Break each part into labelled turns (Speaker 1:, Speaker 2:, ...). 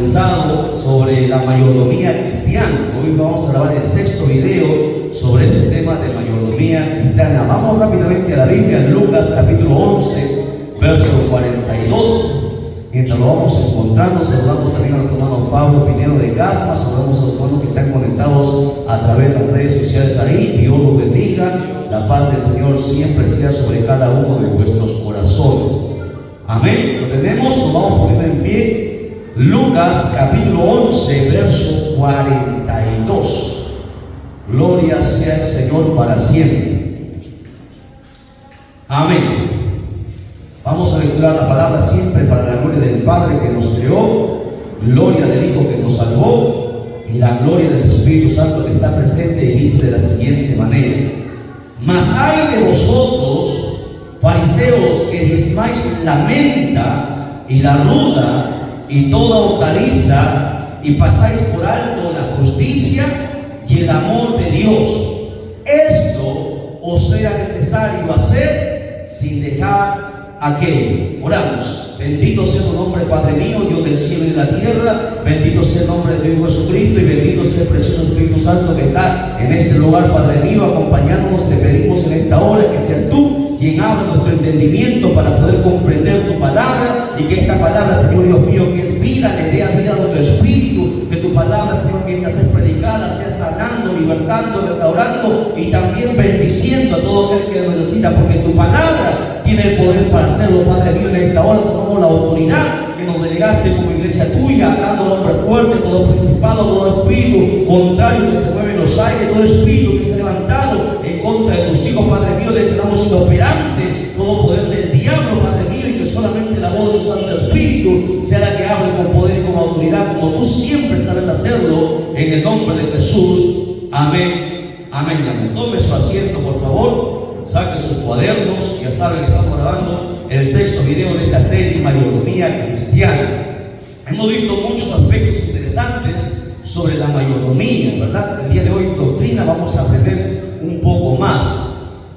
Speaker 1: comenzado sobre la mayordomía cristiana. Hoy vamos a grabar el 6º video sobre este tema de mayordomía cristiana. Vamos rápidamente a la Biblia, en Lucas capítulo 11, verso 42. Mientras lo vamos encontrando, saludando también a nuestro hermano Pablo Pinedo de Gasma, saludamos a los hermanos que están conectados a través de las redes sociales ahí. Dios los bendiga, la paz del Señor siempre sea sobre cada uno de vuestros corazones. Amén. Lo tenemos, nos vamos a poner en pie. Lucas capítulo 11, verso 42. Gloria sea el Señor para siempre. Amén. Vamos a lecturar la palabra siempre para la gloria del Padre que nos creó, gloria del Hijo que nos salvó y la gloria del Espíritu Santo que está presente, y dice de la siguiente manera: mas hay de vosotros, fariseos, que diezmáis la menta y la ruda y toda hortaliza, y pasáis por alto la justicia y el amor de Dios. Esto os será necesario hacer sin dejar aquello. Oramos. Bendito sea tu nombre, Padre mío, Dios del cielo y de la tierra. Bendito sea el nombre de tu Hijo Jesucristo, y bendito sea el precioso Espíritu Santo que está en este lugar, Padre mío, acompañándonos. Te pedimos en esta hora que seas tú quien abra nuestro entendimiento para poder comprender tu palabra, y que esta palabra, Señor Dios mío, que es vida, le dé a vida a nuestro espíritu. Que tu palabra, Señor, mientras es predicada, sea sanando, libertando, restaurando y también bendiciendo a todo aquel que lo necesita, porque tu palabra tiene el poder para hacerlo, Padre mío. En esta hora tomamos la autoridad que nos delegaste como iglesia tuya, atando hombre fuerte, todo principado, todo espíritu contrario que se mueve en los aires, todo espíritu que se ha levantado en contra de tus hijos, Padre mío, declaramos inoperante todo poder del diablo, Padre mío, y que solamente la voz de tu Santo Espíritu sea la que hable con poder y con autoridad, como tú siempre sabes hacerlo, en el nombre de Jesús. Amén, amén, amén. Tome su asiento, por favor. Saque sus cuadernos. Ya saben que estamos grabando el 6º video de esta serie, Mayordomía Cristiana. Hemos visto muchos aspectos interesantes sobre la mayordomía, ¿verdad? El día de hoy, doctrina, vamos a aprender un poco más.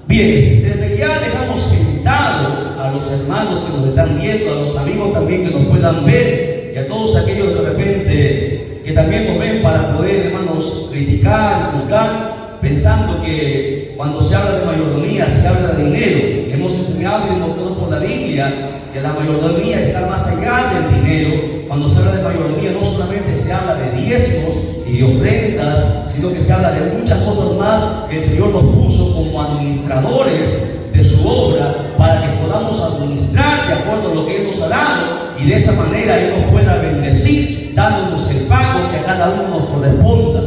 Speaker 1: Bien, desde ya dejamos sentado a los hermanos que nos están viendo, a los amigos también que nos puedan ver, y a todos aquellos de repente que también nos ven, para poder, hermanos, criticar y juzgar, pensando que cuando se habla de mayordomía se habla de dinero. Hemos enseñado y demostrado por la Biblia que la mayordomía está más allá del dinero. Cuando se habla de mayordomía no solamente se habla de diezmos y de ofrendas, sino que se habla de muchas cosas más que el Señor nos puso como administradores de su obra, para que podamos administrar de acuerdo a lo que Él nos ha dado, y de esa manera Él nos pueda bendecir, dándonos el pago que a cada uno nos corresponda.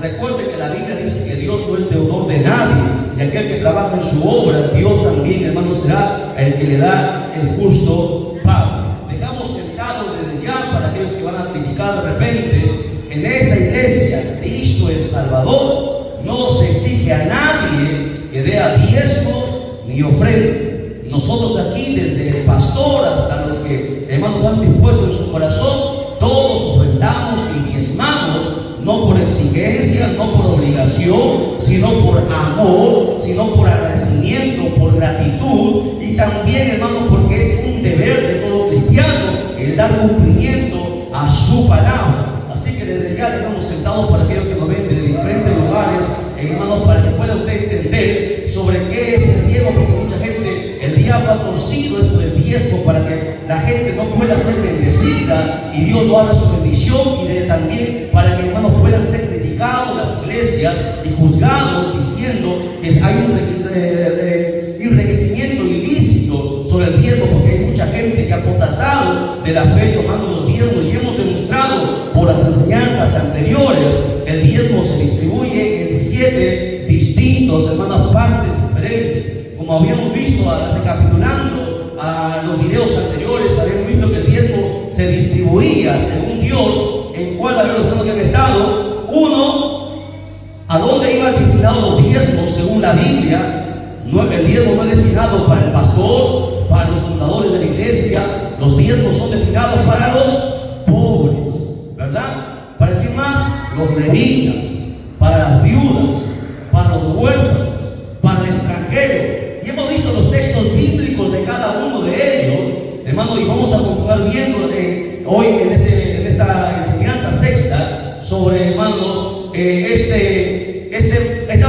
Speaker 1: Recuerde que la Biblia dice que Dios no es deudor de nadie, y aquel que trabaja en su obra, Dios también, hermano, será el que le da el justo pago. Dejamos sentado desde ya, para aquellos que van a criticar de repente, en esta iglesia, Cristo el Salvador no se exige a nadie que dé a diezmo ni ofrenda. Nosotros aquí, desde el pastor hasta los que, hermanos, han dispuesto en su corazón, todos ofrendamos y diezmamos, no por exigencia, no por obligación, sino por amor, sino por agradecimiento, por gratitud, y también, hermano, porque es un deber de todo cristiano el dar cumplimiento a su palabra. Así que desde ya dejamos sentados para aquellos que nos ven de diferentes lugares, hermanos, para que pueda usted entender sobre qué es el diezmo, porque mucha gente, el diablo ha torcido esto del diezmo para que la gente no pueda ser bendecida, y Dios no habla su bendición, y también para que, hermanos, puedan ser criticados las iglesias y juzgados, diciendo que hay un enriquecimiento ilícito sobre el diezmo, porque hay mucha gente que ha apostatado de la fe tomando los diezmos, y hemos demostrado por las enseñanzas anteriores que el diezmo se distribuye en 7 distintos, hermanas, partes diferentes. Como habíamos visto, recapitulando a los videos anteriores, habíamos visto que el diezmo se distribuía según Dios, en cuál había los hermanos que han estado. Uno, ¿a dónde iban destinados los diezmos según la Biblia? El diezmo no es destinado para el pastor, para los fundadores de la iglesia. Los diezmos son destinados para los pobres, ¿verdad? ¿Para quién más? Los levitas, para las viudas, para los huérfanos, para el extranjero. Y hemos visto los textos bíblicos de cada uno de ellos, hermano, y vamos a continuar viendo hoy en esta esta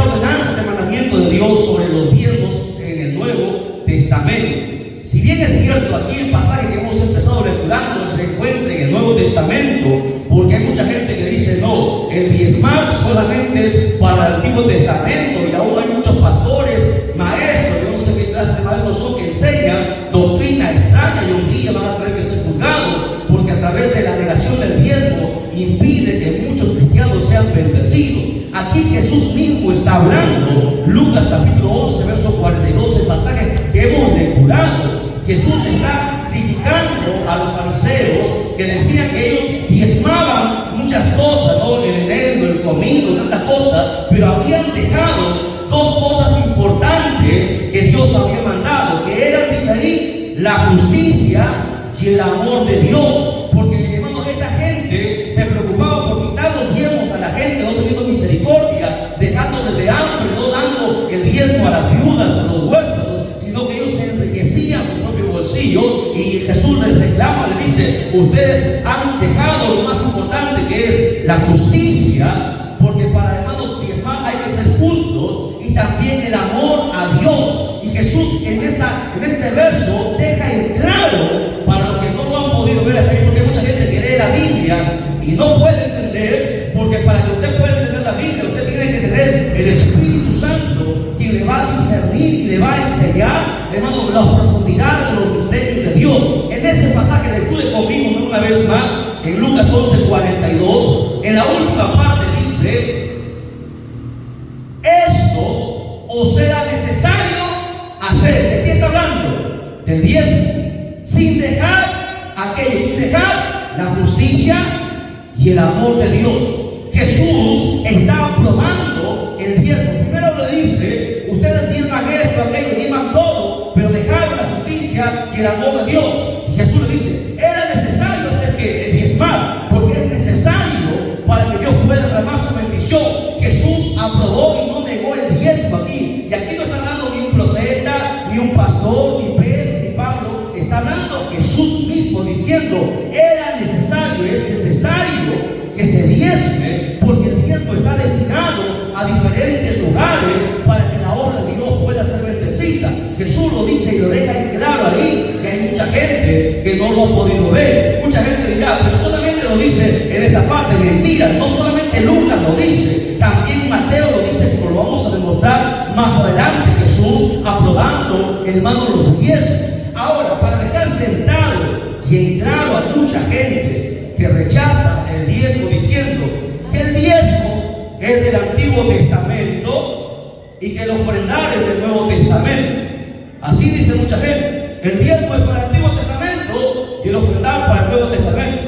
Speaker 1: ordenanza de mandamiento de Dios sobre los diezmos en el Nuevo Testamento. Si bien es cierto, aquí el pasaje que hemos empezado lecturando se encuentra en el Nuevo Testamento, porque hay mucha gente que dice, no, el diezmar solamente es para el Antiguo Testamento, y aún hay muchos pastores, maestros, yo no sé qué clase de maestros son, que enseñan doctrina extraña y un día van a tener que ser juzgados, porque a través de la negación del diezmo impide que muchos cristianos sean bendecidos. Aquí Jesús mismo está hablando, Lucas capítulo 11, verso 42, el pasaje que hemos lecturado. Jesús está criticando a los fariseos que decían que ellos diezmaban muchas cosas, ¿no? El enero, el comino, tantas cosas, pero habían dejado dos cosas importantes que Dios había mandado, que eran, dice ahí, la justicia y el amor de Dios. Porque, hermanos, esta gente se preocupaba por quitar los diezmos a la gente, no teniendo misericordia, dejándoles de hambre, no dando el diezmo a las viudas, a los huérfanos, sino que ellos se enriquecían su propio bolsillo. Y Jesús les reclama, le dice, ustedes han dejado lo más importante, que es la justicia, porque para, hermanos, diezmar hay que ser justo, y también el amor a Dios. Y Jesús en este verso deja en claro, para los que no lo han podido ver hasta ahí, porque hay mucha gente que lee la Biblia y no puede entender, porque para que usted pueda entender la Biblia, usted tiene que tener el Espíritu Santo, quien le va a discernir y le va a enseñar, hermano, las profundidades de los misterios de Dios. En ese pasaje, lecture conmigo una vez más, en Lucas 11:42, en la última parte dice, esto os será necesario hacer. ¿De qué está hablando? Del diezmo. Sin dejar la justicia y el amor de Dios. Jesús está aprobando el diezmo. Primero le dice, ustedes diezman esto, aquello, diezman todo, pero dejaron la justicia y el amor de Dios. Y Jesús le dice, era necesario hacer que el diezmar, porque es necesario para que Dios pueda derramar su bendición. Jesús aprobó y no negó el diezmo aquí. Y aquí no está hablando ni un profeta, ni un pastor, ni Pedro, ni Pablo. Está hablando Jesús mismo diciendo, era necesario, es necesario que se diezme, porque el diezmo está destinado a diferentes lugares para que la obra de Dios pueda ser bendecida. Jesús lo dice y lo deja en claro ahí, que hay mucha gente que no lo ha podido ver. Mucha gente dirá, pero solamente lo dice en esta parte. Mentira, no solamente Lucas lo dice, también Mateo lo dice, como lo vamos a demostrar más adelante. Jesús aprobando, hermano, los diezmos. Ahora, para dejar sentado y en claro a mucha gente que rechaza el diezmo, diciendo que el diezmo es del Antiguo Testamento y que el ofrendar es del Nuevo Testamento. Así dice mucha gente, el diezmo es para el Antiguo Testamento y el ofrendar para el Nuevo Testamento.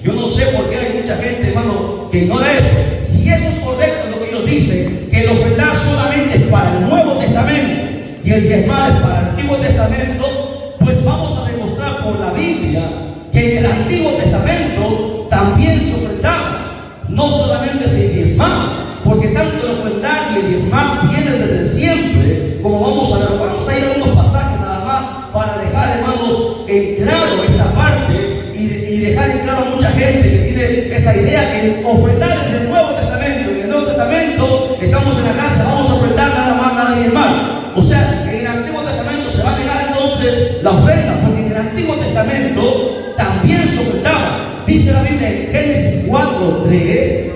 Speaker 1: Yo no sé por qué hay mucha gente, hermano, que ignora eso. Si eso es correcto, lo que ellos dicen, que el ofrendar solamente es para el Nuevo Testamento y el diezmar es para el Antiguo Testamento, pues vamos a demostrar por la Biblia que en el Antiguo Testamento también se ofrendaba, no solamente se diezmaba, porque tanto el ofrendar y el diezmar viene desde siempre, como vamos a ver. Vamos a ir a unos pasajes nada más para dejar, hermanos, en claro esta parte y dejar en claro a mucha gente que tiene esa idea que el ofrendar es del Nuevo Testamento, y en el Nuevo Testamento estamos en la casa, vamos a ofrendar nada más, nada diezmar. O sea, en el Antiguo Testamento se va a negar entonces la ofrenda, porque en el Antiguo Testamento también se ofrendaba. Dice la Biblia en Génesis 4:3,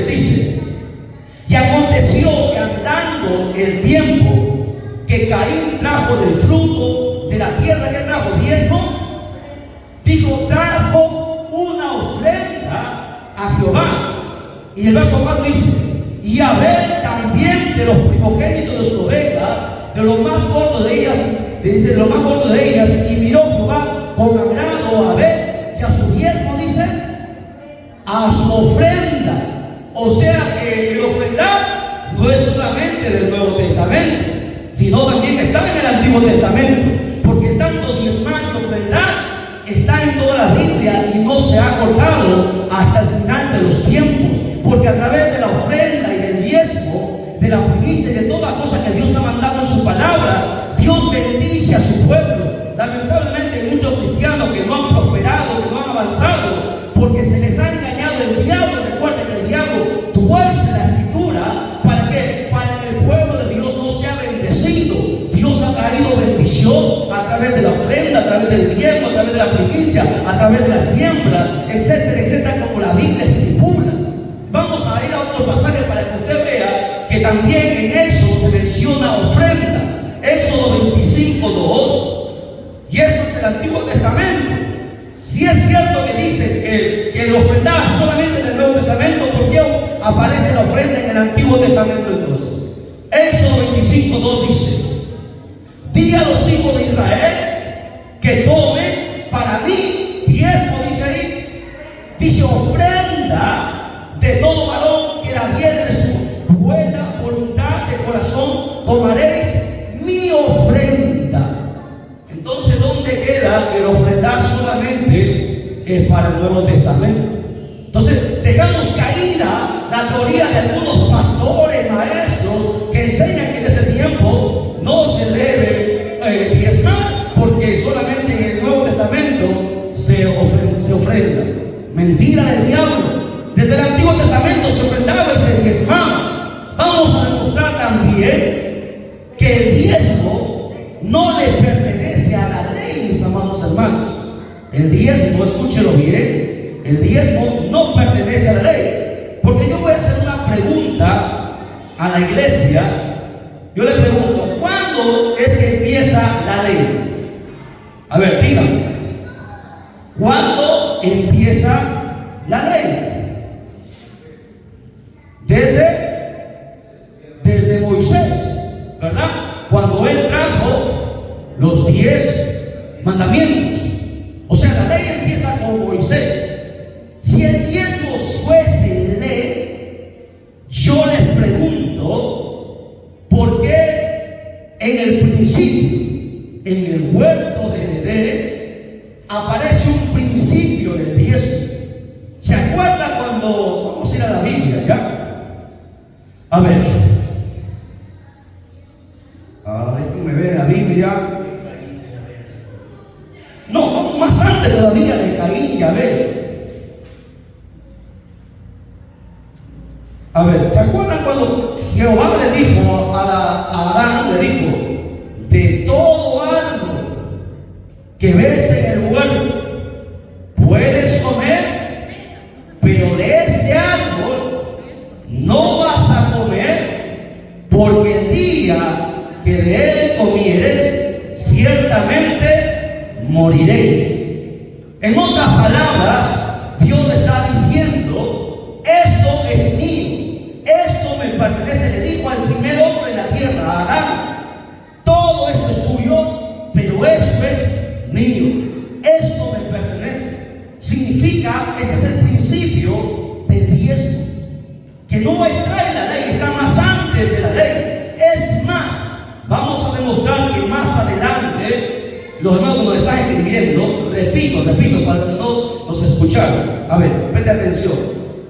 Speaker 1: dice, y aconteció que andando el tiempo, que Caín trajo del fruto de la tierra, que trajo diezmo, dijo, trajo una ofrenda a Jehová. Y el verso 4 dice, y Abel también de los primogénitos de sus ovejas, de los más cortos de ellas, de los más cortos de ellas, y miró Jehová con agrado a Abel y a su diezmo, dice, a su ofrenda. O sea que el ofrendar no es solamente del Nuevo Testamento, sino también está en el Antiguo Testamento, porque tanto diezmar y ofrendar está en toda la Biblia y no se ha cortado hasta el final de los tiempos, porque a través de la ofrenda y del diezmo, de la primicia y de toda cosa que Dios ha mandado en su palabra, Dios bendice a su pueblo. Lamentablemente hay muchos cristianos que no han prosperado, que no han avanzado, porque se les ha engañado el diablo. Recuerden que a través del diezmo, a través de la primicia, a través de la siembra, etcétera, etcétera, como la Biblia estipula. Vamos a ir a otro pasaje para que usted vea que también en Éxodo se menciona ofrenda. Éxodo 25:2. Y esto es el Antiguo Testamento. Si es cierto que dice que el ofrendar solamente en el Nuevo Testamento, ¿por qué aparece la ofrenda en el Antiguo Testamento entonces? Éxodo 25:2 dice: di a los hijos de Israel que tomen para mí diezmo, dice ahí, dice ofrenda de todo varón que la diere de su buena voluntad de corazón, tomaréis mi ofrenda. Entonces, ¿dónde queda que el ofrendar solamente es para el Nuevo Testamento? Entonces, dejamos caída la teoría de algunos pastores, maestros, que enseñan que en este tiempo no se debe diezmar, porque solamente en el Nuevo Testamento se ofrenda. Mentira del diablo. Desde el Antiguo Testamento se ofrendaba y se diezmaba. Vamos a demostrar también que el diezmo no le pertenece a la ley, mis amados hermanos. El diezmo, escúchelo bien, el diezmo no pertenece a la ley. Porque yo voy a hacer una pregunta a la iglesia. Yo le pregunto, ¿cuándo es que empieza la ley? A ver, díganme, ¿cuándo empieza la ley? Desde Moisés, ¿verdad? Cuando él trajo los 10 mandamientos. O sea, la ley empieza con Moisés. Si el diezmo fuese ley, yo les pregunto, ¿por qué en el principio, en el huerto del Edén, aparece un principio del diezmo? ¿Se acuerda cuando vamos a ir a la Biblia ya? A ver, déjenme ver la Biblia. No, más antes todavía de Caín y Abel. A ver, ¿se acuerdan cuando Jehová le dijo a Adán, le dijo, de todo árbol que ves en el huerto puedes comer, pero de este árbol no vas a comer, porque el día que de él comieres, ciertamente moriréis? En otras palabras, Dios le está diciendo, esto es mío, esto me pertenece. Le dijo al primer hombre en la tierra, a Adán, todo esto es tuyo, pero esto es mío, esto me pertenece. Significa, ese es el principio del diezmo, que no está en la ley, está más antes de la ley. Es más, vamos a demostrar que más adelante, los hermanos nos están escribiendo, repito, para que todos nos escucharan. A ver, preste atención.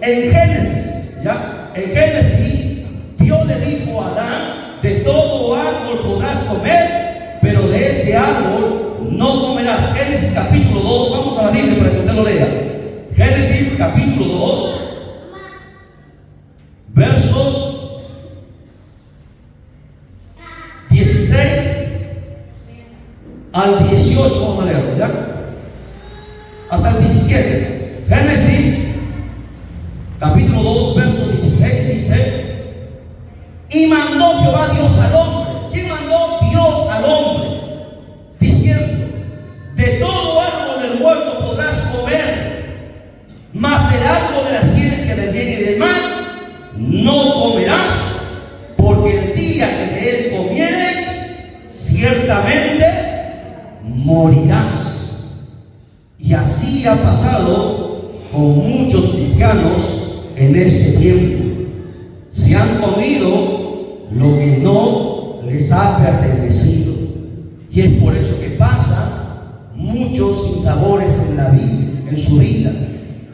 Speaker 1: En Génesis, ¿ya? En Génesis, Dios le dijo a Adán, de todo árbol podrás comer, pero de este árbol no comerás. Génesis capítulo 2, vamos a la Biblia para que usted lo lea. Génesis capítulo 2, versos 16 al 18, vamos a leerlo, ¿ya? Hasta el 17. Génesis capítulo 2, verso 16 dice: y mandó Jehová Dios al hombre. ¿Quién mandó? Dios al hombre, diciendo: de todo árbol del huerto podrás comer, mas del árbol de la ciencia del bien y del mal no comerás, porque el día que de él comieres, ciertamente morirás. Y así ha pasado con muchos cristianos en este tiempo. Se han comido lo que no les ha pertenecido. Y es por eso que pasa muchos sinsabores en la vida, en su vida,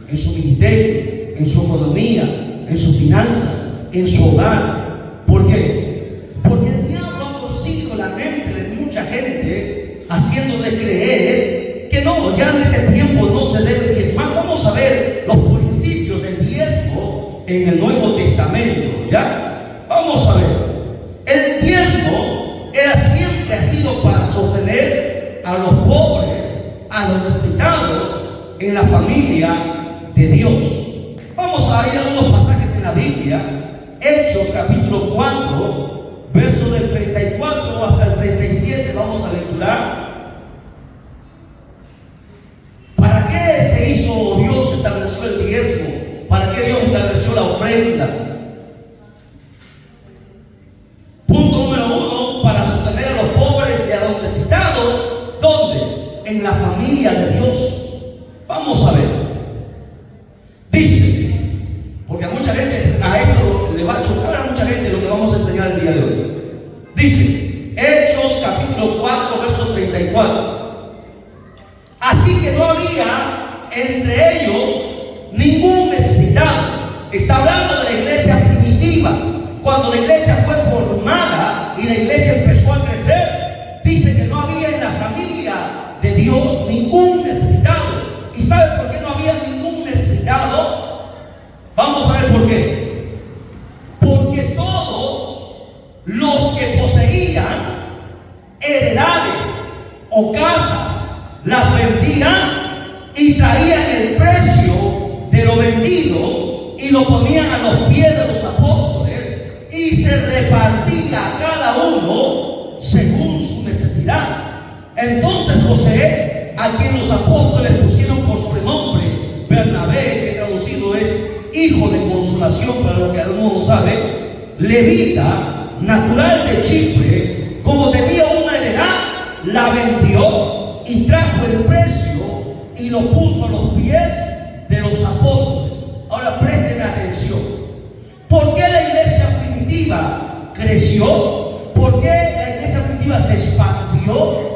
Speaker 1: en su ministerio, en su economía, en sus finanzas, en su hogar. ¿Por qué? Porque el diablo ha torcido la mente de mucha gente, haciéndole creer que no, ya en este tiempo no se debe diezmar. Vamos a ver los principios del diezmo en el Nuevo Testamento, ¿ya? Vamos a ver. El diezmo siempre ha sido para sostener a los pobres, familia de Dios. Vamos a ir a algunos pasajes en la Biblia. Hechos capítulo 4, verso del 34 hasta el 37. Vamos a lecturar. ¿Para qué se hizo o Dios estableció el diezmo? ¿Para qué Dios estableció la ofrenda? Punto número 1, para sostener a los pobres y a los necesitados. ¿Dónde? En la familia de Dios. Vamos a ver. Dice, porque a mucha gente, a esto le va a chocar a mucha gente lo que vamos a enseñar el día de hoy. Dice, Hechos capítulo 4, verso 34. Así que no había entre ellos ningún necesitado. Está hablando de la iglesia primitiva. Cuando la iglesia fue formada y la iglesia empezó a crecer, dice que no había en la familia de Dios ningún necesitado. ¿Y sabe por qué no había ningún necesitado? Vamos a ver por qué. Porque todos los que poseían heredades o casas las vendían y traían el precio de lo vendido y lo ponían a los pies de los apóstoles, y se repartía a cada uno según su necesidad. Entonces José, a quien los apóstoles pusieron por sobrenombre Bernabé, que traducido es hijo de consolación para los que alguno no sabe, levita, natural de Chipre, como tenía una heredad, la vendió y trajo el precio y lo puso a los pies de los apóstoles. Ahora presten atención. ¿Por qué la iglesia primitiva creció? ¿Por qué la iglesia primitiva se expandió?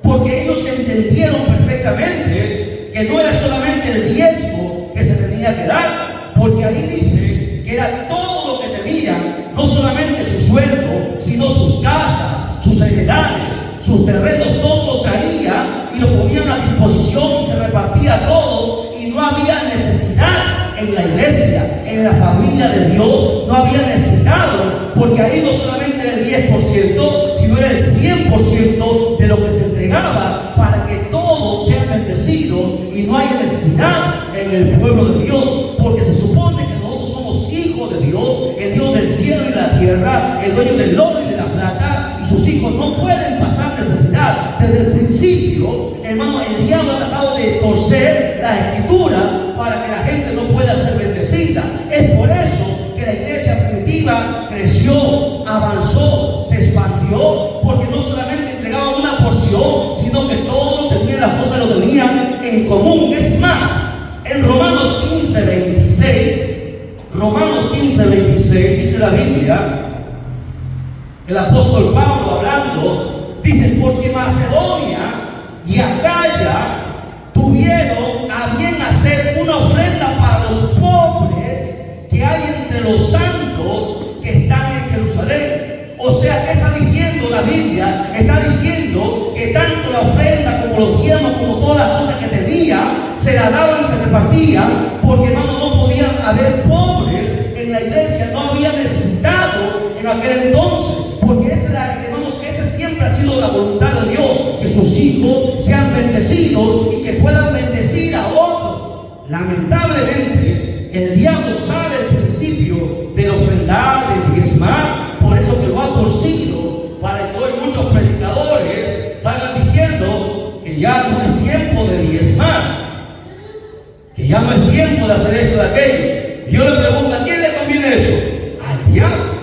Speaker 1: Porque ellos entendieron perfectamente que no era solamente el diezmo que se tenía que dar, porque ahí dice que era todo lo que tenían, no solamente su sueldo, sino sus casas, sus heredades, sus terrenos, todo lo traía y lo ponían a disposición y se repartía todo, y no había necesidad en la iglesia, en la familia de Dios, no había necesitado, porque ahí no solamente era el 10%, sino era el 100% de lo que se entregaba para que todos sean bendecidos y no haya necesidad en el pueblo de Dios, porque se supone que nosotros somos hijos de Dios, el Dios del cielo y la tierra, el dueño del oro y de la plata, y sus hijos no pueden pasar necesidad. Desde el principio, hermano, el diablo ha tratado de torcer la escritura para que la gente no pueda ser bendecida. Es por eso que la iglesia primitiva creció, avanzó, se expandió, porque no solamente entregaba una porción, sino que todos tenían, las cosas lo tenían en común. Es más, en Romanos 15:26 dice la Biblia, el apóstol Pablo hablando, dice, porque Macedonia y Acaya tuvieron a bien hacer una ofrenda para los pobres que hay entre los santos que están en Jerusalén. O sea, ¿qué está diciendo la Biblia? Está diciendo que tanto la ofrenda como los diezmos, como todas las cosas que tenía, se la daban y se repartían, porque hermano, no podían haber pobres en la iglesia, no había necesitados en aquel entonces, porque esa siempre ha sido la voluntad de Dios, que sus hijos sean bendecidos y que puedan bendecir a otros. Lamentablemente, el diablo sabe el principio del ofrendar, del diezmar, por eso que lo ha torcido, para que hoy muchos predicadores salgan diciendo que ya no es tiempo de diezmar, que ya no es tiempo de hacer esto, de aquello. Y yo le pregunto, ¿a quién le conviene eso? Al diablo,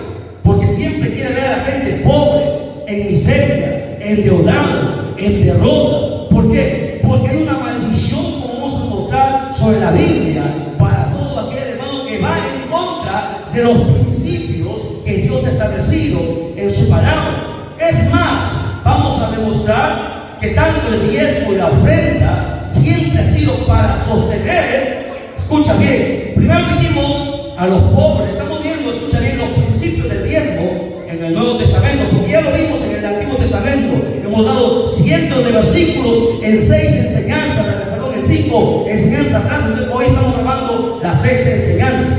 Speaker 1: porque siempre quiere ver a la gente pobre, en miseria, endeudado, en derrota. ¿Por qué? Porque hay una maldición, como vamos a mostrar sobre la Biblia, para todo aquel hermano que va en contra de los principios que Dios ha establecido en su palabra. Es más, vamos a demostrar que tanto el diezmo y la ofrenda siempre ha sido para sostener. Escucha bien, primero dijimos a los pobres, estamos viendo, escucha bien, los principios del diezmo en el Nuevo Testamento, porque ya lo vimos en el Antiguo Testamento. Hemos dado cientos de versículos en 6 enseñanzas, en 5 enseñanzas atrás. Entonces hoy estamos grabando la 6ª enseñanza.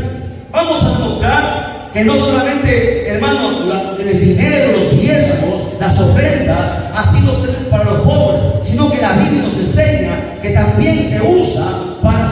Speaker 1: Vamos a demostrar que no solamente, hermano, el dinero, los diezmos, las ofrendas ha sido para los pobres, sino que la Biblia nos enseña que también se usa para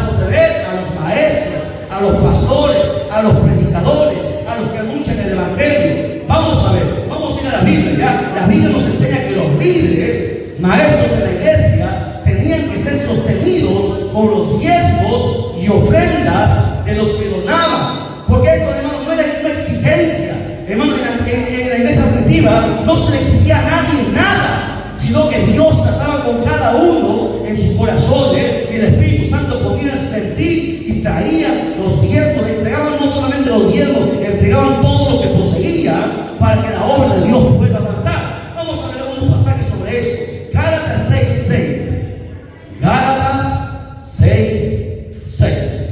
Speaker 1: maestros en la iglesia tenían que ser sostenidos con los diezmos y ofrendas de los que donaban. Porque esto, hermano, no era una exigencia. Hermano, en la iglesia primitiva no se le exigía a nadie nada, sino que Dios trataba con cada uno en sus corazones, y el Espíritu Santo ponía en sentir y traía los diezmos. Entregaban no solamente los diezmos, entregaban todo lo que poseían para que la obra de Dios pueda avanzar. Vamos a ver algunos pasajes sobre esto. Gálatas 6:6. Gálatas 6:6.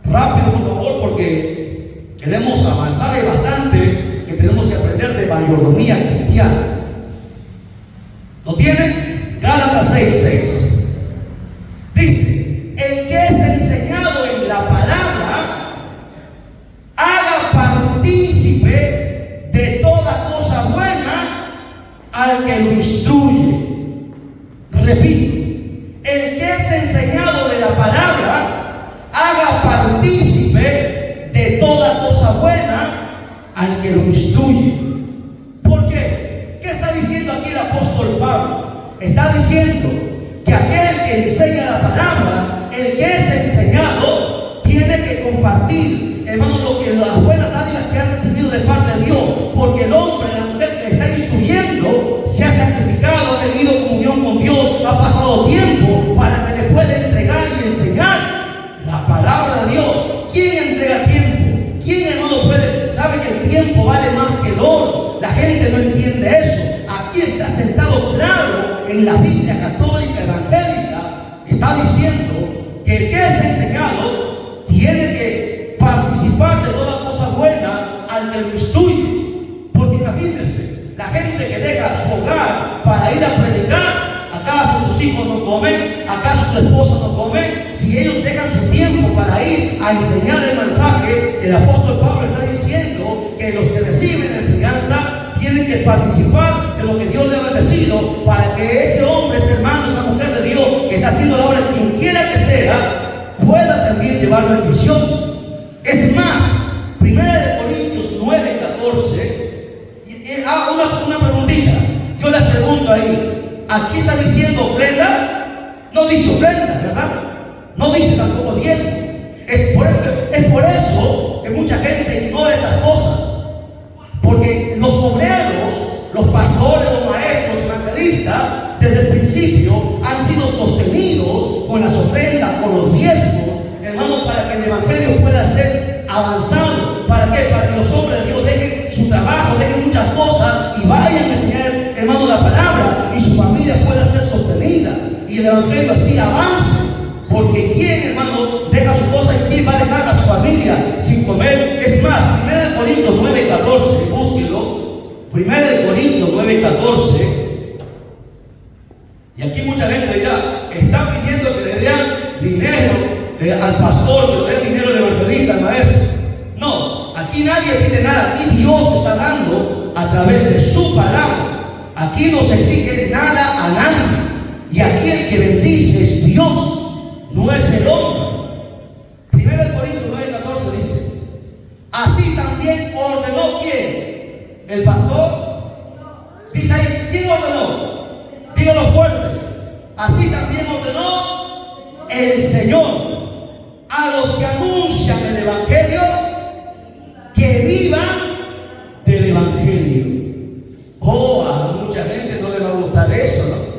Speaker 1: Rápido, por favor, porque queremos avanzar. Hay bastante que tenemos que aprender de mayordomía cristiana. ¿Lo tiene? Gálatas 6:6. Dice: el que es enseñado en la palabra, haga partícipe de toda cosa buena al que lo instruye. Repito: el que es enseñado de la palabra, haga partícipe de toda cosa buena al que lo instruye. ¿Por qué? ¿Qué está diciendo aquí el apóstol Pablo? Está diciendo que aquel que enseña la palabra, el que es enseñado, tiene que compartir, hermano, las buenas dádivas que ha recibido de parte de Dios. Porque el hombre, la mujer que le está instruyendo, se ha sacrificado, ha tenido comunión con Dios, ha pasado tiempo para que le pueda entregar y enseñar la palabra de Dios. ¿Quién entrega tiempo? ¿Quién, hermano, sabe que el tiempo vale más que el oro? La gente no entiende eso. Aquí está sentado claro en la Biblia católica evangélica, está diciendo que el que es enseñado tiene que participar de toda cosa buena al que lo instruye. Porque imagínense, la gente que deja su hogar para ir a predicar, ¿acaso sus hijos no comen? ¿Acaso su esposa no come? Si ellos dejan su tiempo para ir a enseñar el mensaje, el apóstol Pablo está diciendo que los que reciben enseñanza tienen que participar de lo que Dios le ha bendecido, para que ese hombre, ese hermano, esa mujer de Dios que está haciendo la obra, quien quiera que sea, pueda también llevar bendición. Es más, 1 Corintios 9:14. Una preguntita. Yo les pregunto ahí, ¿aquí está diciendo ofrenda? No dice ofrenda, ¿verdad? No dice tampoco diezmo. Es por eso que mucha gente ignora estas cosas. Porque los obreros, los pastores, los maestros, evangelistas, desde el principio han sido sostenidos con las ofrendas, con los diezmos, hermano, para que el evangelio pueda ser avanzado. ¿Para qué? Para que los hombres de Dios dejen su trabajo, dejen muchas cosas y vayan a enseñar, hermano, la palabra, y su familia pueda ser sostenida y el evangelio así avance. Porque ¿quién, hermano, deja su cosa y quién va a dejar a su familia sin comer? Es más, 1 Corintios 9:14, búsquelo. 1 Corintios 9:14. Y aquí mucha gente dirá, está pidiendo que le den dinero al pastor, que le den dinero al evangelista, al maestro. No, aquí nadie pide nada. Aquí Dios está dando a través de su palabra. Aquí no se exige nada a nadie. Y aquí el que bendice es Dios, no es el hombre. 1 Corintios 9:14 dice: así también ordenó ¿quién? ¿El pastor? Dice ahí, ¿quién ordenó? Dígalo fuerte. Así también ordenó el Señor a los que anuncian el evangelio, que vivan del evangelio. Oh, a mucha gente no le va a gustar eso, ¿no?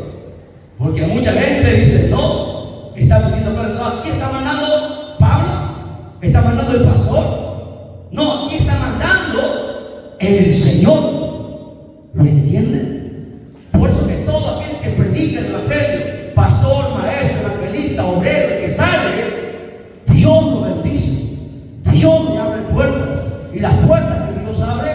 Speaker 1: Porque mucha gente dice, no, está pidiendo, no, aquí está mandando Pablo, está mandando el pastor. No, aquí está mandando el Señor. ¿Lo entienden? Por eso que todo aquel que predica el evangelio, pastor, maestro, evangelista, obrero, que sale, Dios lo bendice. Dios le abre puertas. Y las puertas que Dios abre,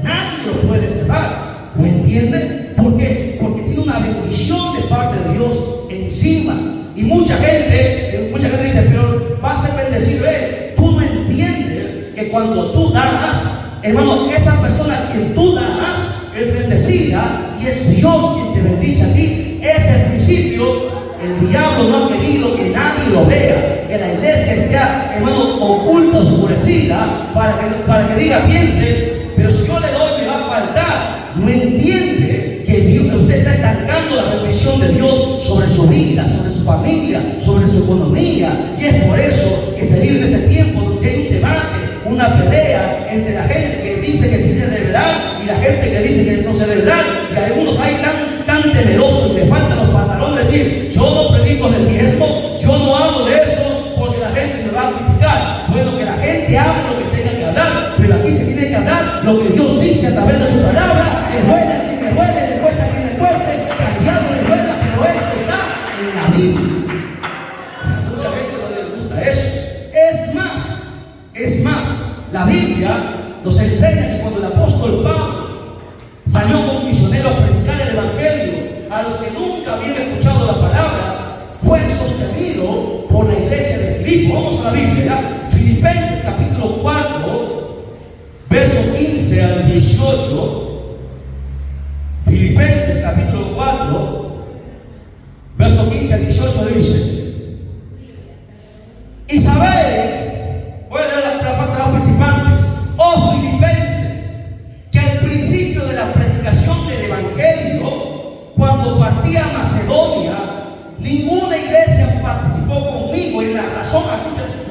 Speaker 1: nadie lo puede cerrar. ¿Lo entienden? ¿Por qué? Porque tiene una bendición de parte de Dios encima. Y mucha gente dice, pero va a ser bendecido él. Tú no entiendes que cuando tú das, hermano, esa persona a quien tú das es bendecida, y es Dios quien te bendice a ti. Es el principio. El diablo no ha querido que nadie lo vea, que la iglesia esté, hermano, oculta, oscurecida, para que diga, piense, pero si yo le doy me va a faltar. No entiende que Dios, provisión de Dios sobre su vida, sobre su familia, sobre su economía. Y es por eso que se vive en este tiempo donde hay un debate, una pelea entre la gente que dice que sí se debe dar y la gente que dice que no se debe dar. Y algunos hay tan temerosos y le faltan los pantalones de decir: yo no predico del diezmo, yo no hablo de eso porque la gente me va a criticar. Bueno, que la gente hable lo que tenga que hablar, pero aquí se tiene que hablar lo que Dios dice a través de su palabra. Le duele a quien le duele, le cuesta a quien le cueste, al diablo le duele, pero esto está en la Biblia. A mucha gente no le gusta eso. Es más, la Biblia nos enseña que cuando el apóstol Pablo salió como misionero a predicar el evangelio a los que nunca habían escuchado la palabra, fue sostenido por la iglesia de Filipo. Vamos a la Biblia, ¿ya? Filipenses capítulo 4, verso 15 al 18. Filipenses capítulo 4, verso 15 al 18 dice: y sabéis, voy a leer la parte de los participantes: oh filipenses, que al principio de la predicación del evangelio, cuando partí a Macedonia, ninguna iglesia participó conmigo en la razón,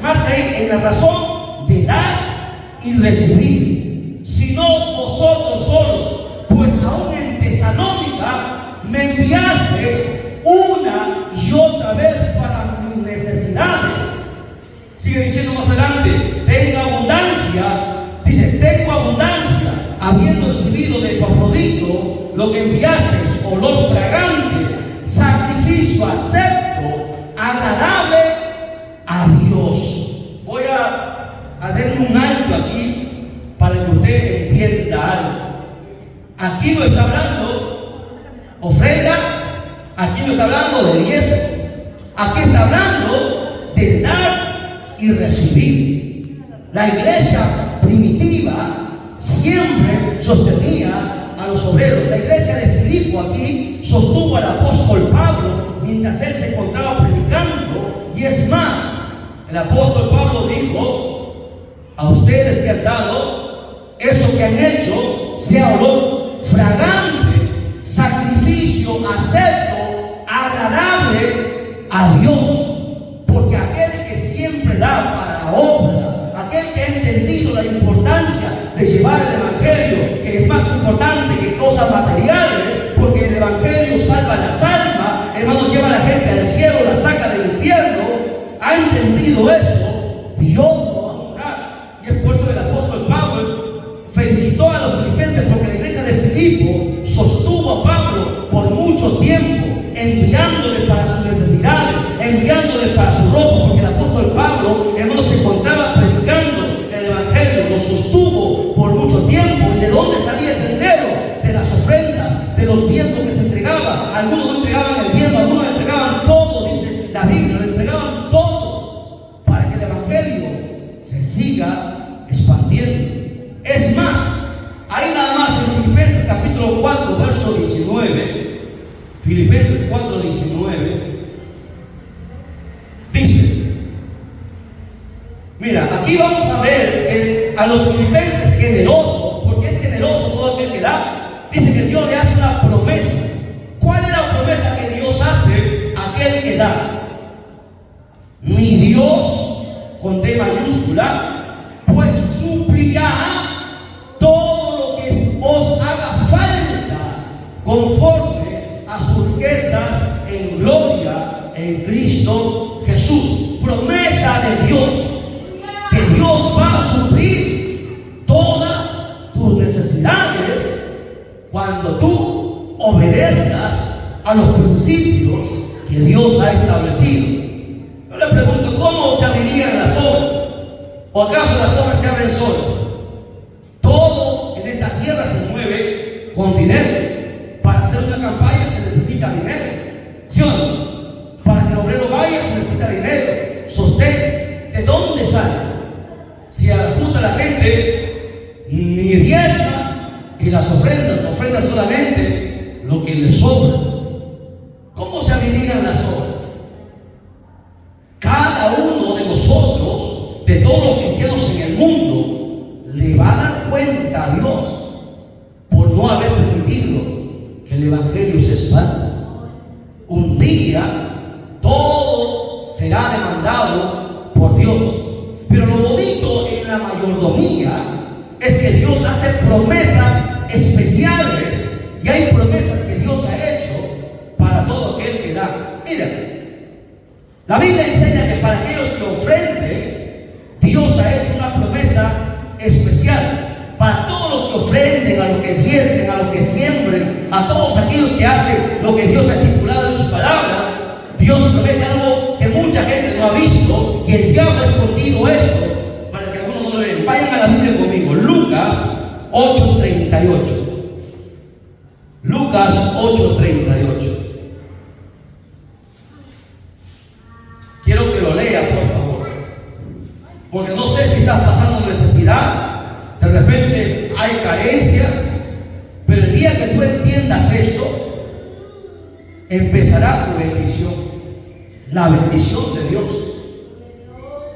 Speaker 1: marca ahí, en la razón de dar y recibir, sino vosotros solos, pues aún en Tesalónica me enviasteis una y otra vez para mis necesidades. Sigue diciendo más adelante: tenga abundancia, dice, tengo abundancia, habiendo recibido de Epafrodito lo que enviasteis, olor fragante, sacrificio acepto, agradable a Dios. Voy a darle un alto aquí para que usted entienda algo. Aquí no está hablando ofrenda, aquí no está hablando de diezmo, aquí está hablando de dar y recibir. La iglesia primitiva siempre sostenía a los obreros. La iglesia de Filipo aquí sostuvo al apóstol Pablo mientras él se encontraba predicando. Y es más, el apóstol Pablo dijo: a ustedes que han dado, eso que han hecho sea olor fragante, sacrificio acepto, agradable a Dios. Porque aquel que siempre da para la obra, aquel que ha entendido la importancia de llevar el evangelio, que es más importante que cosas materiales, porque el evangelio salva las almas, hermano, lleva a la gente al cielo, la saca del infierno, ha entendido eso, Dios lo va a honrar. Y es por eso que el apóstol Pablo felicitó a los filipenses, porque la iglesia de Filipo sostuvo a Pablo por mucho tiempo, enviándole para sus necesidades, enviándole para su ropa, porque el apóstol Pablo, hermano, se encontraba predicando el evangelio, lo sostuvo por mucho tiempo. ¿Y de dónde salía ese dinero? De las ofrendas, de los diezmos que se entregaban. Algunos no entregaban el diezmo, algunos entregaban todo, dice la Biblia, le entregaban todo para que el evangelio se siga expandiendo. Es más, ahí nada más en Filipenses capítulo 4, verso 19, Filipenses 4, 19, dice, mira, aquí vamos a ver a los filipenses generosos, porque es generoso todo aquel que da. Dice que Dios le hace una promesa. ¿Cuál es la promesa que Dios hace a aquel que da? Mi Dios, con D mayúscula, pues suplirá todo lo que os haga falta conforme a su riqueza en gloria en Cristo Jesús. Promesa de Dios, que Dios va a suplir todas tus necesidades cuando tú obedezcas a los principios que Dios ha establecido. Yo le pregunto, ¿cómo se abrirían las obras? ¿O acaso las obras se abren solas? Todo en esta tierra se mueve con dinero. Para hacer una campaña se necesita dinero, ¿sí o no? Para que el obrero vaya se necesita dinero, sostén. ¿De dónde sale? Si ajusta la gente ni diezma, y las ofrendas solamente lo que le sobra. ¿Cómo se abrirían las obras? Cada uno de nosotros, de todos los cristianos en el mundo, le va a dar cuenta a Dios por no haber permitido que el evangelio se expanda. mandado por Dios. Pero lo bonito en la mayordomía es que Dios hace promesas especiales, y hay promesas que Dios ha hecho para todo aquel que da. Mira, la Biblia enseña que para aquellos que ofrenden, Dios ha hecho una promesa especial. Para todos los que ofrenden, a los que diezmen, a los que siembren, a todos aquellos que hacen lo que Dios ha estipulado en su palabra, Dios promete algo que mucha gente no ha visto, y el diablo ha escondido esto para que algunos no lo vean. Vayan a la Biblia conmigo, Lucas 8:38. Lucas 8:38. Quiero que lo lea, por favor, porque no sé si estás pasando necesidad. De repente hay carencia, pero el día que tú entiendas esto, empezará tu bendición, la bendición de Dios.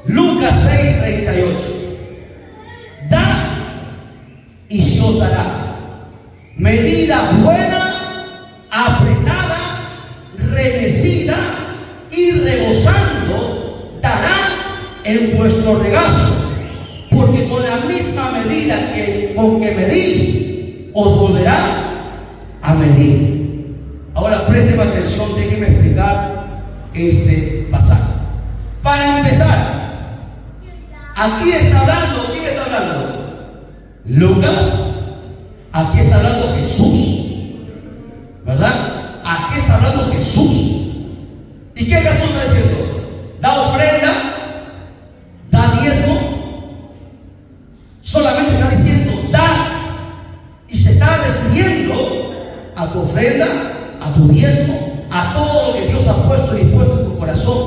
Speaker 1: Lucas 6:38. Da y se os dará. Medida buena, apretada, remecida y rebosando, dará en vuestro regazo. Porque con la misma medida con que medís, os volverá a medir. Ahora présteme atención, déjeme explicar este pasaje. Para empezar, aquí está hablando, ¿quién está hablando? Lucas. Aquí está hablando Jesús, ¿verdad? Aquí está hablando Jesús. ¿Y qué Jesús está diciendo? Da ofrenda, da diezmo. Solamente está diciendo da, y se está refiriendo a tu ofrenda, a tu diezmo, a todo lo que Dios ha puesto y dispuesto en tu corazón.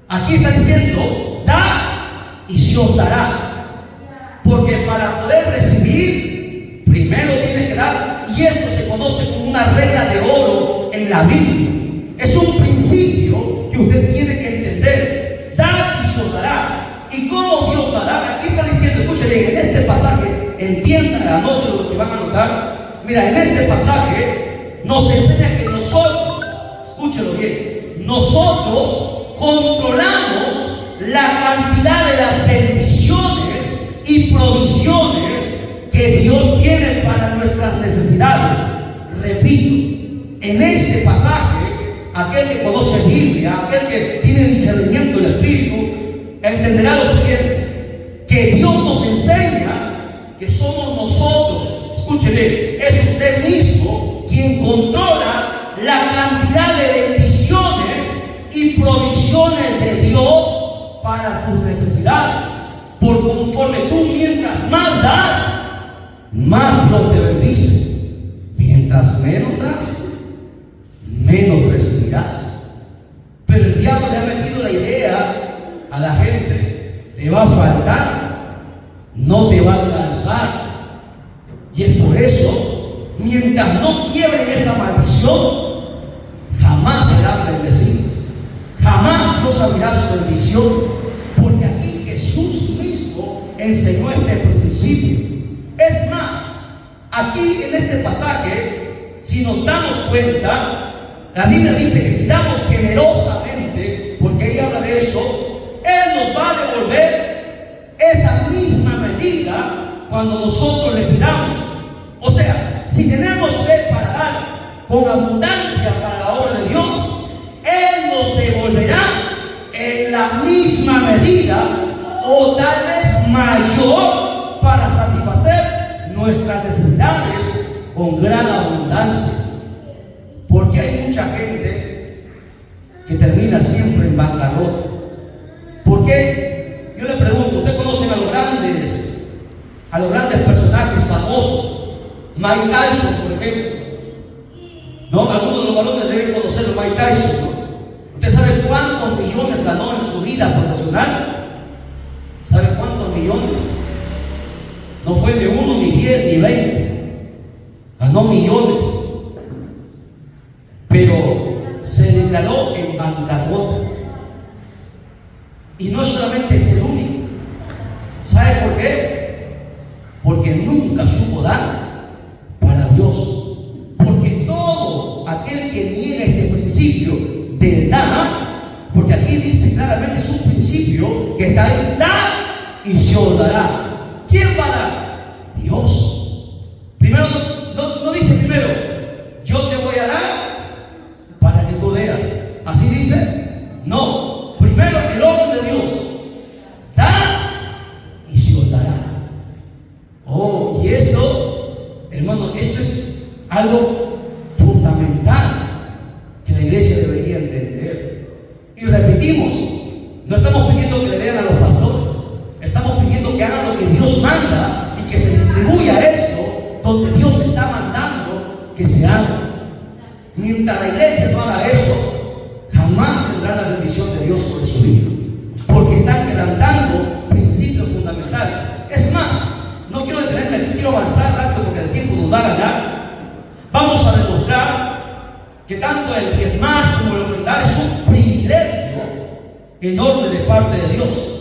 Speaker 1: Aquí está diciendo da y se os dará, porque para poder recibir primero tienes que dar, y esto se conoce como una regla de oro en la Biblia. Es un principio que usted tiene que entender. Da y se os dará. ¿Y cómo Dios va a dar? Aquí está diciendo, escuchen bien, en este pasaje, entiendan, anoten lo que van a anotar. Mira, en este pasaje nos enseña que nosotros, escúchenlo bien, nosotros controlamos la cantidad de las bendiciones y provisiones que Dios tiene para nuestras necesidades. Repito, en este pasaje, aquel que conoce Biblia, aquel que tiene discernimiento del Espíritu, entenderá lo siguiente: que Dios nos enseña que somos nosotros, escúcheme, es usted mismo quien controla la cantidad de bendiciones y provisiones de Dios para tus necesidades. Por conforme tú mientras más das, más Dios te bendice. Mientras menos das, menos recibirás. Pero el diablo le ha metido la idea a la gente: te va a faltar, no te va a alcanzar. Y es por eso, mientras no quiebren esa maldición, jamás serán bendecidos. Jamás Dios abrirá su bendición, porque aquí Jesús mismo enseñó este principio. Es más, aquí en este pasaje, si nos damos cuenta, la Biblia dice que si damos generosamente, porque ahí habla de eso, Él nos va a devolver esa misma medida cuando nosotros le pidamos. O sea, si tenemos fe para dar con abundancia para la obra de Dios, Él nos devolverá en la misma medida, o tal vez mayor, para satisfacer nuestras necesidades con gran abundancia. Porque hay mucha gente que termina siempre en bancarrota. ¿Por qué? Yo le pregunto, ¿ustedes conocen a los grandes personajes famosos? Mike Tyson, por ejemplo. ¿No? Algunos de los varones deben conocerlo, Mike Tyson, ¿no? ¿Usted sabe cuántos millones ganó en su vida profesional? ¿Sabe cuántos millones? No fue de 1, ni 10, ni 20. Ganó millones. Pero se declaró en bancarrota. Y no solamente es el único. ¿Sabe por qué? Porque nunca supo dar para Dios. Porque todo aquel que niega este principio de dar, porque aquí dice claramente es un principio que está ahí. Da y se os dará. ¿Quién va a dar? Dios. Primero, no dice primero, yo te voy a dar para que tú veas. ¿Así dice? No. Primero el orden de Dios. Da y se os dará. Oh, y esto, hermano, esto es algo fundamental que la iglesia debería entender. Y repetimos, no estamos pidiendo que le den a los pastores, estamos pidiendo que hagan lo que Dios manda y que se distribuya esto donde Dios está mandando que se haga. Mientras la iglesia no haga esto, jamás tendrá la bendición de Dios sobre su vida, porque están quebrantando principios fundamentales. Es más, no quiero detenerme aquí, quiero avanzar rápido porque el tiempo nos va a ganar. Vamos a demostrar que tanto el diezmar como el ofrendar es un privilegio enorme de parte de Dios.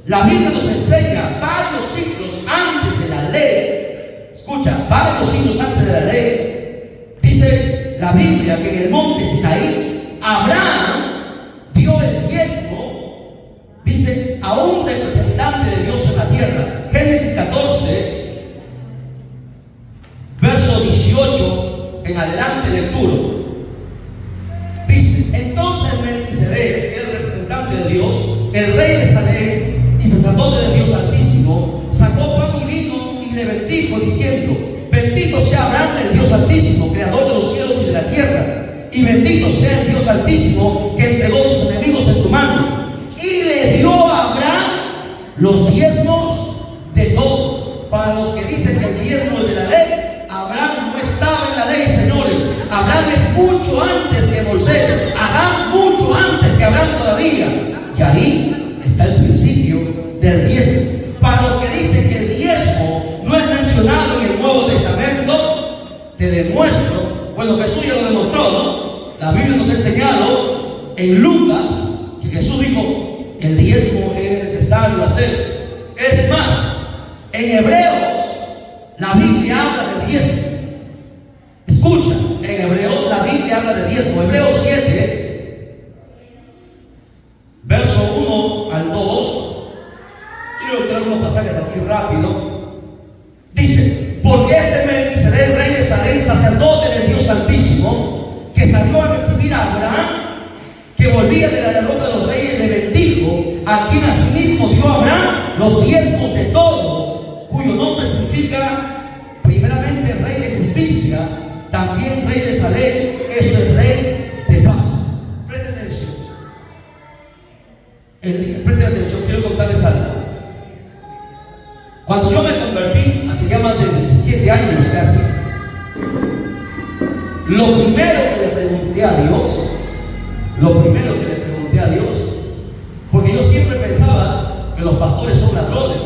Speaker 1: La Biblia nos enseña varios siglos antes de la ley. Escucha, varios siglos antes de la ley. Dice la Biblia que en el monte Sinaí Abraham dio el diezmo, dice, a un representante de Dios en la tierra. Génesis 14, verso 18 en adelante, lectura. Dice: entonces Melquisedec, el representante de Dios, el rey de Salem y sacerdote del Dios Altísimo, sacó pan y vino y le bendijo diciendo: bendito sea Abraham, el Dios Altísimo, creador de los cielos y de la tierra, y bendito sea el Dios Altísimo que entregó tus enemigos en tu mano. Y le dio a Abraham los diezmos de todo. Para los que dicen que el diezmo es de la ley, Abraham no estaba en la ley, señores. Abraham es mucho antes que Moisés, Adán mucho antes que Abraham todavía. Y ahí está el principio del diezmo. Para los que dicen que el diezmo no es mencionado en el Nuevo Testamento, te demuestro, bueno, Jesús ya lo demostró, ¿no? La Biblia nos ha enseñado en Lucas que Jesús dijo: el diezmo es necesario hacer. Es más, en Hebreos la Biblia habla de diezmo. Escucha, en Hebreos la Biblia habla de diezmo. Hebreos 7, verso 1 al 2. Quiero traer unos pasajes aquí rápido. Dice: porque este Melquisedec, rey de Salem, sacerdote del Dios Altísimo, que salió a recibir a Abraham, que volvía de la derrota de los reyes, le bendijo, a quien asimismo dio a Abraham los diezmos de todo, cuyo nombre significa primeramente rey de justicia, también rey de Salem, esto es rey de paz. Preste atención. Preste atención, quiero contarles algo. Cuando yo me convertí, hace ya más de 17 años casi, lo primero que le pregunté a Dios, porque yo siempre pensaba que los pastores son ladrones,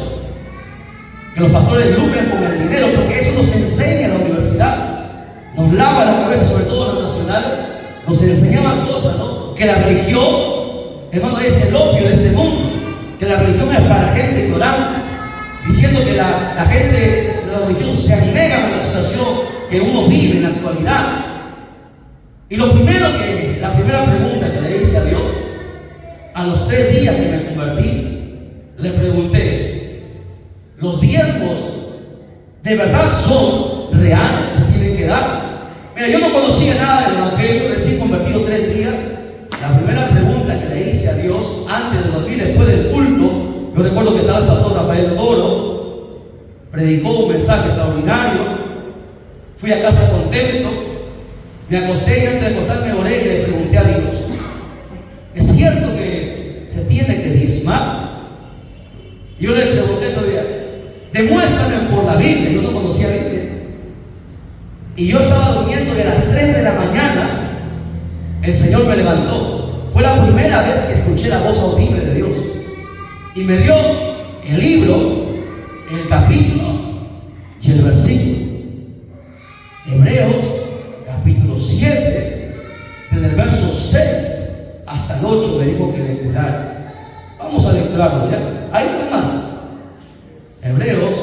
Speaker 1: que los pastores lucran con el dinero, porque eso nos enseña en la universidad, nos lava la cabeza, sobre todo los nacionales, nos enseñaban cosas, ¿no? Que la religión, hermano, es el opio de este mundo, que la religión es para la gente ignorante, diciendo que la gente de los religiosos se anegan a la situación que uno vive en la actualidad. Y la primera pregunta que le hice a Dios, a los 3 días que me convertí, le pregunté: ¿los diezmos de verdad son reales? ¿Se tienen que dar? Mira, yo no conocía nada del Evangelio, recién convertido 3 días. La primera pregunta que le hice a Dios antes de dormir, después del culto, yo recuerdo que estaba el pastor Rafael Toro, predicó un mensaje extraordinario, fui a casa contento, me acosté y antes de acostarme oré y le pregunté a Dios: ¿es cierto que se tiene que diezmar? Y yo le pregunté todavía: demuéstrame por la Biblia. Yo no conocía Biblia. Y yo estaba durmiendo y a las 3 de la mañana el Señor me levantó. Fue la primera vez que escuché la voz audible de Dios. Y me dio el libro, el capítulo y el versículo. Hebreos capítulo 7, desde el verso 6 hasta el 8 me dijo que lecturara. Vamos a lecturarlo ya. Ahí está más. Hebreos.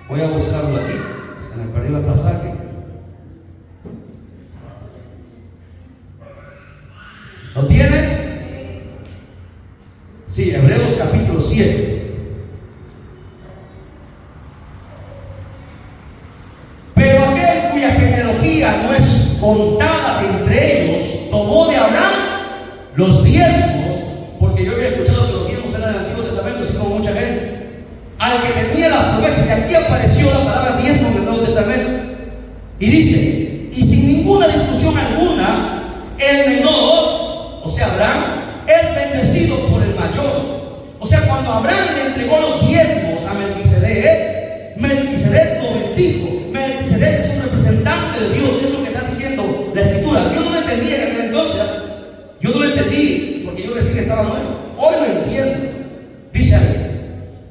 Speaker 1: Voy a buscarlo aquí. Se me perdió el pasaje. ¿Lo tienen? Sí, Hebreos capítulo 7. Pero aquel cuya genealogía no es contada de entre ellos, tomó de Abraham los diezmos, porque yo había escuchado que los diezmos eran del Antiguo Testamento, así como mucha gente, al que tenía las promesas, y aquí apareció la palabra diezmo en el Nuevo Testamento, y dice, y sin ninguna discusión alguna, el menor, o sea Abraham, es bendecido por el mayor. O sea, cuando Abraham le entregó los diezmos a Melquisedec, Melquisedec lo bendijo. Melquisedec es un representante de Dios, es lo que está diciendo la Escritura. Yo no lo entendía en aquel entonces, yo no lo entendí, porque yo recién estaba nuevo. Hoy lo entiendo. Dice ahí,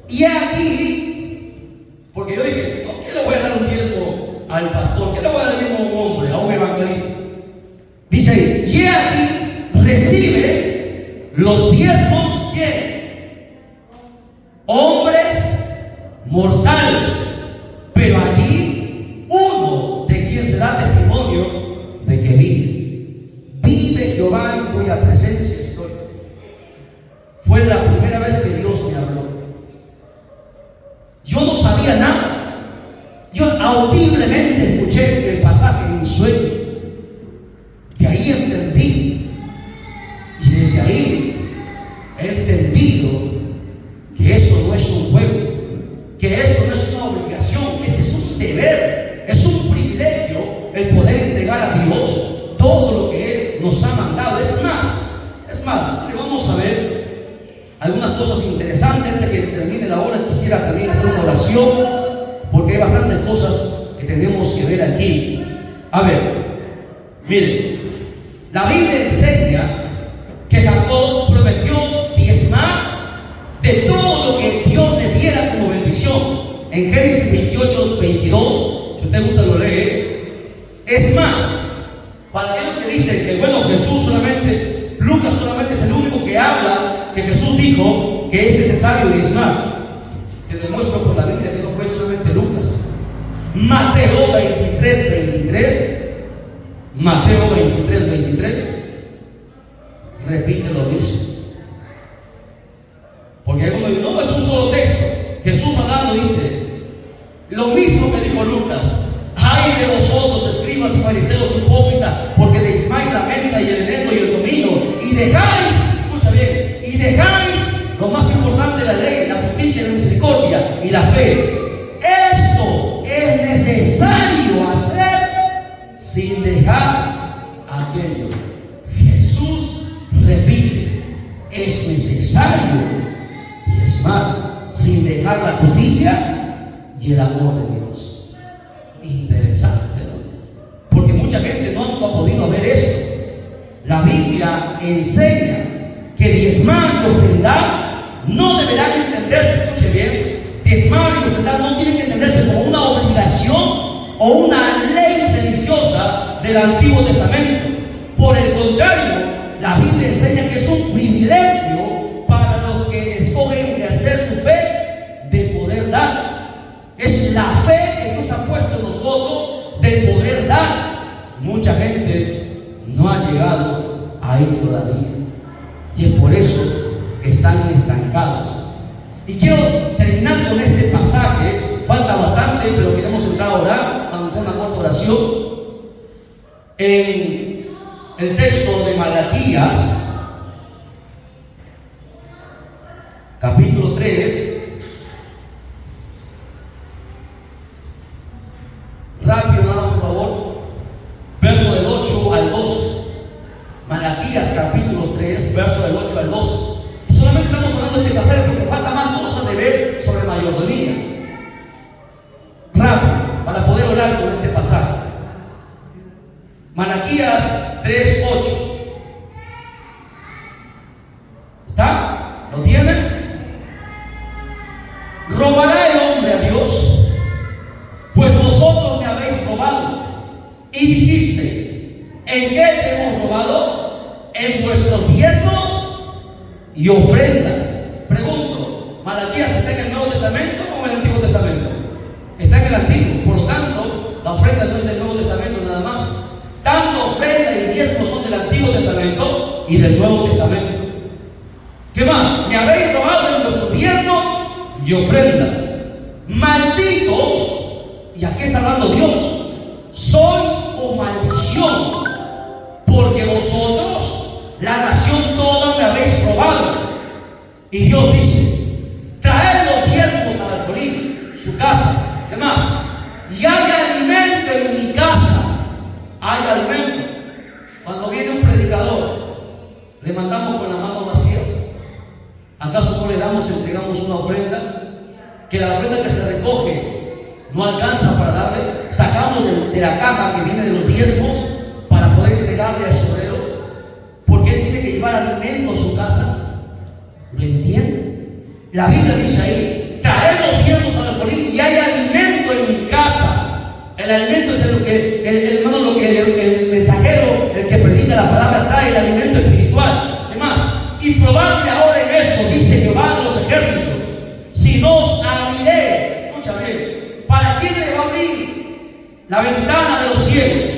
Speaker 1: y aquí, porque yo dije, ¿no? ¿Qué le voy a dar un diezmo al pastor? ¿Qué le voy a dar un diezmo a un hombre, a un evangelista? Dice ahí, y aquí recibe los diezmos, ¿quién? Hombres mortales, pero allí uno de quien se da testimonio de que vive Jehová en cuya presencia estoy. Fue la primera vez que Dios me habló. Yo no sabía nada. Yo audiblemente escuché el pasaje en mi sueño. De ahí entendí, y desde ahí he entendido que esto no es un juego, que esto no es una obligación, este es un deber, es un privilegio el poder entregar a Dios todo lo que Él nos ha mandado. Es más, vamos a ver algunas cosas interesantes. Antes de que termine la hora, quisiera también hacer una oración, porque hay bastantes cosas que tenemos que ver aquí. A ver, miren, la Biblia enseña que Jacob prometió diezmar de todo lo que Dios le diera como bendición. En Génesis 28, 22, si usted gusta lo lee. Es más, para aquellos que dicen que bueno, Lucas solamente es el único que habla que Jesús dijo que es necesario diezmar, te demuestro por la Biblia que no fue solamente Lucas. Mateo 23, 23, Mateo 23, 23 repite lo mismo. Porque algunos dicen, no, es un solo texto. Jesús hablando dice lo mismo que dijo Lucas: ay de vosotros, escribas y fariseos hipócritas, porque diezmáis la menta y el eneldo y el comino, y dejáis, escucha bien, y dejáis lo más importante de la ley, la justicia y la misericordia y la fe. Esto es necesario hacer sin dejar aquello. Jesús repite, es necesario diezmar sin dejar la justicia y el amor de Dios. Interesante, ¿no? Porque mucha gente no ha podido ver esto. La Biblia enseña que diezmar y ofrendar no deberán entenderse, escuche bien, diezmar y ofrendar no tienen que entenderse como una obligación o una ley religiosa del Antiguo Testamento. Por el contrario, la Biblia enseña que es un privilegio para los que escogen ejercer su fe de poder dar. Es la fe que Dios ha puesto en nosotros de poder dar. Mucha gente no ha llegado ahí todavía, y es por eso que están estancados. Y quiero terminar con este pasaje. Falta bastante, pero queremos entrar a orar, vamos a hacer una corta oración. En el texto de Malaquías, capítulo 3, rápido, hermano, por favor, verso del 8 al 12. Malaquías capítulo 3, verso del 8 al 12. Y solamente estamos hablando de este pasaje porque falta más cosas de ver sobre mayordomía. Rápido, para poder orar con este pasaje. Malaquías 3, 8. ¿Está? ¿Lo tienen? ¿Robará el hombre a Dios? Pues vosotros me habéis robado. Y dijisteis, ¿en qué te hemos robado? En vuestros diezmos y ofrendas. Pregunto, ¿Malaquías está en el Nuevo Testamento o en el Antiguo Testamento? Está en el Antiguo. Por lo tanto, la ofrenda no es del Nuevo Testamento nada más. Tanto ofrenda y diezmos son del Antiguo Testamento, y del Nuevo Testamento. ¿Qué más? Me habéis robado en vuestros diezmos y ofrendas. Malditos, y aquí está hablando Dios, sois por maldición, porque vosotros, la nación toda, me habéis robado. Y Dios dice: traed los diezmos al alfolí, su casa. ¿Qué más? Y hay alimento en mi casa. Hay alimento. Cuando viene un predicador, le mandamos con las manos vacías. ¿Acaso no le entregamos una ofrenda? Que la ofrenda que se recoge no alcanza para darle. Sacamos de la caja que viene de los diezmos para poder entregarle a su obrero, porque él tiene que llevar alimento a su casa. ¿Lo entiende? La Biblia dice ahí: traed los diezmos al alfolí y hay alimento en mi casa. El alimento es lo que el mensajero, el que predica la palabra, trae, el alimento espiritual. ¿Qué más? Y probadme ahora en esto, dice Jehová de los ejércitos, si no os abriré. Escúchame, ¿para quién le va a abrir la ventana de los cielos?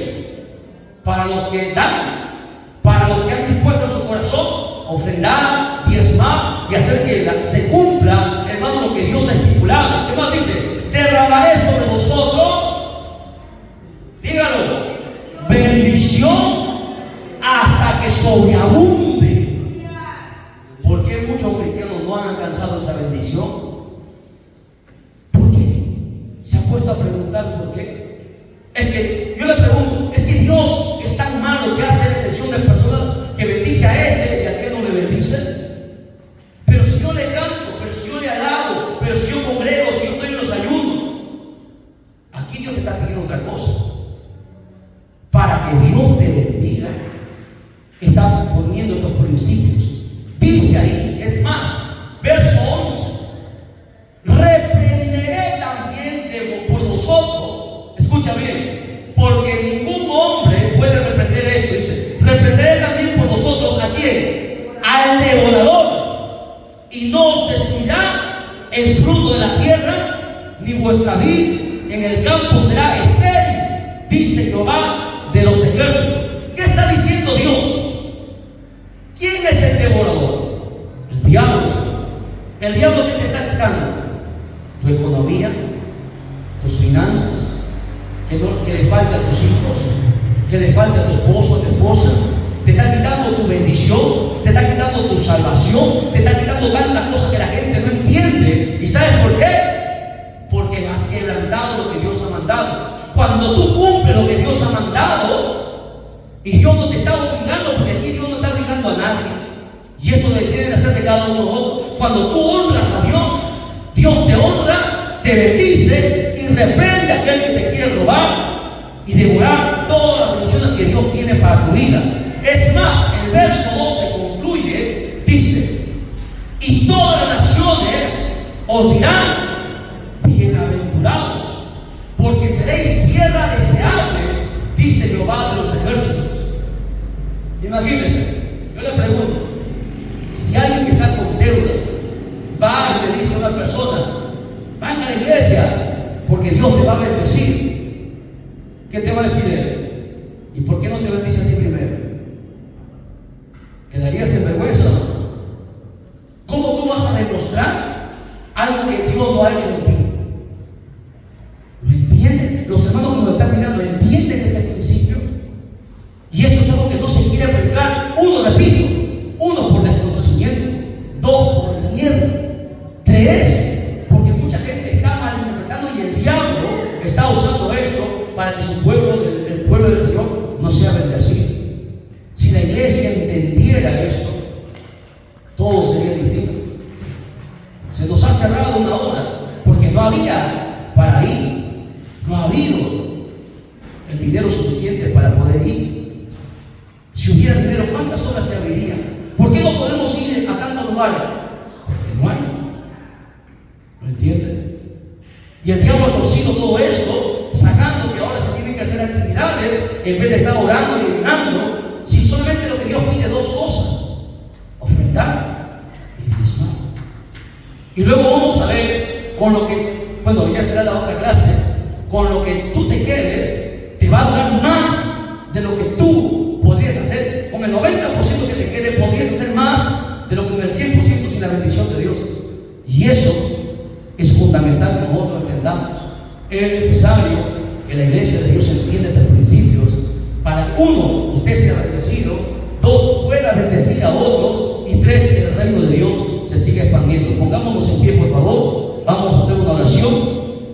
Speaker 1: Para los que dan, para los que han dispuesto en su corazón ofrendar, diezmar y hacer que se cumpla, hermano, lo que Dios ha estipulado. ¿Qué más dice? Derramaré sobre vosotros, dígalo, bendición hasta que sobreabunde. ¿Por qué muchos cristianos no han alcanzado esa bendición? ¿Por qué? ¿Se ha puesto a preguntar por qué? Es que yo le pregunto, ¿es que Dios es tan malo que hace excepción de personas que bendice a este y a aquel no le bendice? Pero si yo le canto, pero si yo le alabo, pero si yo congrego, si yo estoy en los ayunos, aquí Dios te está pidiendo otra cosa. Para que Dios te bendiga, está poniendo estos principios. Dice ahí, es más, verso 11: reprenderé también por vosotros. Escucha bien, porque ningún hombre puede reprender esto. Dice: reprenderé también por vosotros. ¿A quién? Al devorador. Y no os destruirá el fruto de la tierra, ni vuestra vid en el campo será estéril, dice Jehová de los ejércitos. ¿Qué está diciendo Dios? ¿Quién es el devorador? El diablo. ¿El diablo qué te está quitando? Tu economía, tus finanzas, que le falta a tus hijos, que le falta a tu esposo, a tu esposa. Te está quitando tu bendición, te está quitando tu salvación, te está quitando tantas cosas que la gente no entiende. ¿Y sabes por qué? Porque has quebrantado lo que Dios ha mandado. Cuando tú cumples lo que Dios ha mandado, y Dios no te está obligando, porque aquí Dios no está obligando a nadie, y esto debe de hacer de cada uno de nosotros. Cuando tú honras a Dios, Dios te honra, te bendice y reprende a aquel que te quiere robar y devorar todas las bendiciones que Dios tiene para tu vida. Es más, el verso 12 concluye, dice: y todas las naciones os dirán bienaventurados, porque seréis tierra deseable, dice Jehová de los ejércitos. Imagínense, yo le pregunto, si alguien que está con deuda va y le dice a una persona: venga a la iglesia porque Dios te va a bendecir, ¿qué te va a decir él? ¿Y por qué no te bendice a ti primero? ¿Quedarías en vergüenza? ¿Cómo tú vas a demostrar algo que Dios no ha hecho en ti? ¿Lo entienden? Los hermanos que nos están mirando, ¿entienden este principio? Y esto es algo que no se quiere predicar. Uno, repito, uno, por desconocimiento; dos, por miedo; tres, porque mucha gente está malinterpretando y el diablo está usando esto para que su pueblo, el pueblo del Señor, no sea bendecido. Si la iglesia entendiera esto, todo sería distinto. Se nos ha cerrado una hora porque no había para ir, no ha habido el dinero suficiente para poder ir. Si hubiera dinero, ¿cuántas horas se abrirían? ¿Por qué no podemos ir a tantos lugares? Porque no hay. ¿Lo entienden? Y el diablo ha torcido todo esto, sacando que ahora se tienen que hacer actividades en vez de estar orando y ayunando. Si solamente lo que Dios pide, dos cosas: ofrendar y diezmar. Y luego vamos a ver con lo que, bueno, ya será la otra clase, con lo que tú te quedes, te va a durar más de lo que tú podrías hacer con el 90% que te quede que la iglesia de Dios entienda estos principios para que uno, usted sea bendecido, dos, pueda bendecir a otros y tres, el reino de Dios se siga expandiendo. Pongámonos en pie, por favor. Vamos a hacer una oración.